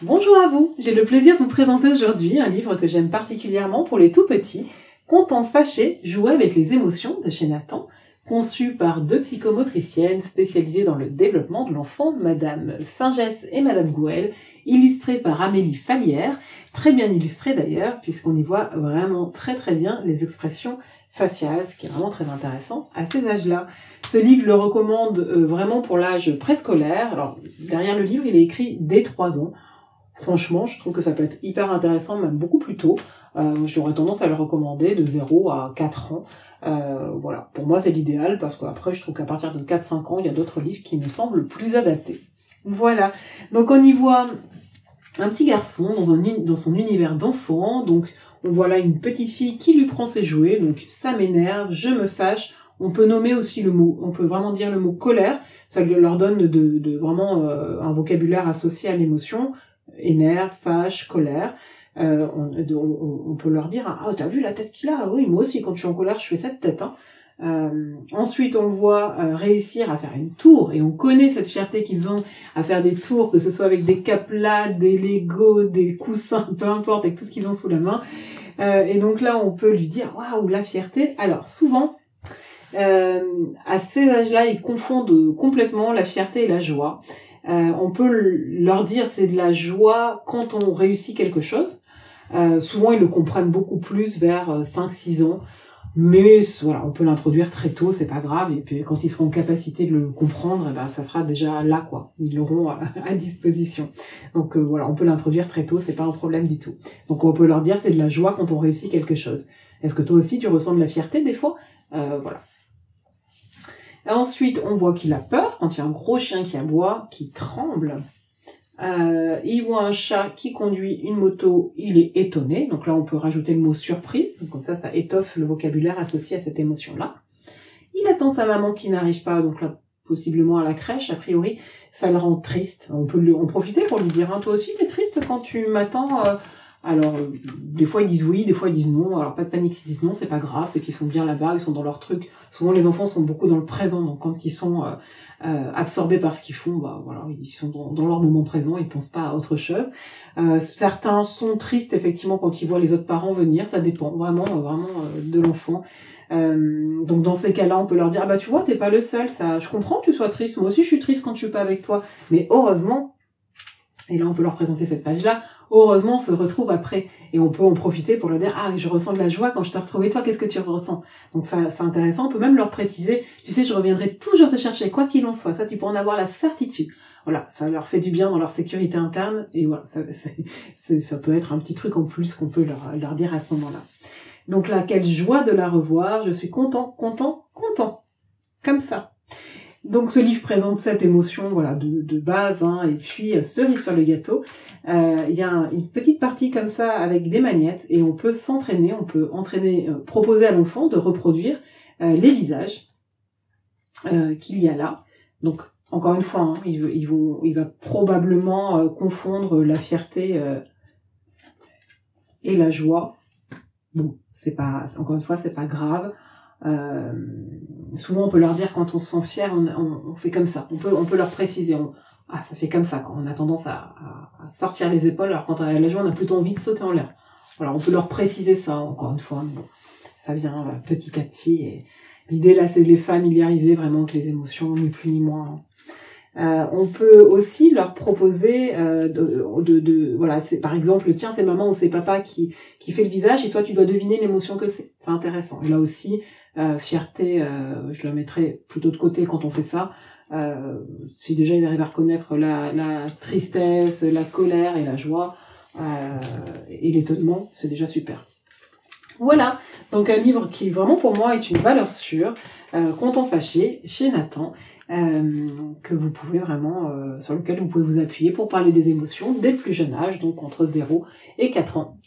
Bonjour à vous, j'ai le plaisir de vous présenter aujourd'hui un livre que j'aime particulièrement pour les tout petits, Content fâché, jouer avec les émotions de chez Nathan, conçu par deux psychomotriciennes spécialisées dans le développement de l'enfant, Madame Singès et Madame Gouel, illustré par Amélie Fallière, très bien illustré d'ailleurs, puisqu'on y voit vraiment très bien les expressions faciales, ce qui est vraiment très intéressant à ces âges-là. Ce livre le recommande vraiment pour l'âge préscolaire. Alors, derrière le livre, il est écrit dès 3 ans. Franchement, je trouve que ça peut être hyper intéressant, même beaucoup plus tôt. J'aurais tendance à le recommander de 0 à 4 ans. Voilà, pour moi c'est l'idéal, parce qu'après je trouve qu'à partir de 4-5 ans, il y a d'autres livres qui me semblent plus adaptés. Voilà, donc on y voit un petit garçon dans son univers d'enfant. Donc on voit là une petite fille qui lui prend ses jouets, donc ça m'énerve, je me fâche. On peut nommer aussi le mot, on peut vraiment dire le mot colère, ça leur donne de vraiment un vocabulaire associé à l'émotion. Énerve, fâche, colère. On peut leur dire ah, t'as vu la tête qu'il a? Oui, moi aussi quand je suis en colère je fais cette tête. Ensuite on le voit réussir à faire une tour, et on connaît cette fierté qu'ils ont à faire des tours, que ce soit avec des caplats, des Legos, des coussins, peu importe, avec tout ce qu'ils ont sous la main. Et donc là on peut lui dire waouh, la fierté. Alors souvent à ces âges-là ils confondent complètement la fierté et la joie. On peut leur dire c'est de la joie quand on réussit quelque chose. Souvent ils le comprennent beaucoup plus vers 5-6 ans, mais voilà, on peut l'introduire très tôt, c'est pas grave, et puis quand ils seront en capacité de le comprendre, eh ben, ça sera déjà là, quoi. Ils l'auront à disposition. Donc voilà, on peut l'introduire très tôt, c'est pas un problème du tout. Donc on peut leur dire c'est de la joie quand on réussit quelque chose. Est-ce que toi aussi tu ressens de la fierté des fois? Voilà. Ensuite, on voit qu'il a peur quand il y a un gros chien qui aboie, qui tremble. Il voit un chat qui conduit une moto, il est étonné. Donc là, on peut rajouter le mot surprise. Comme ça étoffe le vocabulaire associé à cette émotion-là. Il attend sa maman qui n'arrive pas, donc là, possiblement à la crèche, a priori. Ça le rend triste. On peut en profiter pour lui dire, toi aussi, t'es triste quand tu m'attends Alors, des fois ils disent oui, des fois ils disent non. Alors pas de panique s'ils disent non, c'est pas grave, c'est qu'ils sont bien là-bas, ils sont dans leur truc. Souvent les enfants sont beaucoup dans le présent, donc quand ils sont absorbés par ce qu'ils font, voilà, ils sont dans leur moment présent, ils pensent pas à autre chose. Certains sont tristes effectivement quand ils voient les autres parents venir, ça dépend vraiment de l'enfant. Donc dans ces cas-là, on peut leur dire tu vois, t'es pas le seul, ça, je comprends que tu sois triste, moi aussi je suis triste quand je suis pas avec toi, mais heureusement. Et là, on peut leur présenter cette page-là. Heureusement, on se retrouve après. Et on peut en profiter pour leur dire, je ressens de la joie quand je t'ai retrouvé, toi, qu'est-ce que tu ressens? Donc ça, c'est intéressant. On peut même leur préciser, tu sais, je reviendrai toujours te chercher, quoi qu'il en soit. Ça, tu peux en avoir la certitude. Voilà, ça leur fait du bien dans leur sécurité interne. Et voilà, ça peut être un petit truc en plus qu'on peut leur dire à ce moment-là. Donc là, quelle joie de la revoir. Je suis content. Comme ça. Donc ce livre présente 7 émotions, voilà, de base, et puis cerise sur le gâteau. Il y a une petite partie comme ça avec des magnettes, et on peut s'entraîner, proposer à l'enfant de reproduire les visages qu'il y a là. Donc encore une fois, il va probablement confondre la fierté et la joie. Bon, encore une fois, c'est pas grave. Souvent on peut leur dire quand on se sent fier, on fait comme ça. On peut leur préciser. Ça fait comme ça quand on a tendance à sortir les épaules, alors quand on a la joie, on a plutôt envie de sauter en l'air. Voilà, on peut leur préciser ça encore une fois. Mais bon, ça vient petit à petit. Et l'idée là, c'est de les familiariser vraiment avec les émotions, ni plus ni moins. On peut aussi leur proposer voilà, c'est par exemple, tiens, c'est maman ou c'est papa qui fait le visage et toi tu dois deviner l'émotion que c'est. C'est intéressant. Et là aussi, fierté, je la mettrai plutôt de côté quand on fait ça. Si déjà ils arrivent à reconnaître la tristesse, la colère et la joie et l'étonnement, c'est déjà super. Voilà, donc un livre qui vraiment pour moi est une valeur sûre, Content fâché, chez Nathan, que vous pouvez vraiment, sur lequel vous pouvez vous appuyer pour parler des émotions dès le plus jeune âge, donc entre 0 et 4 ans.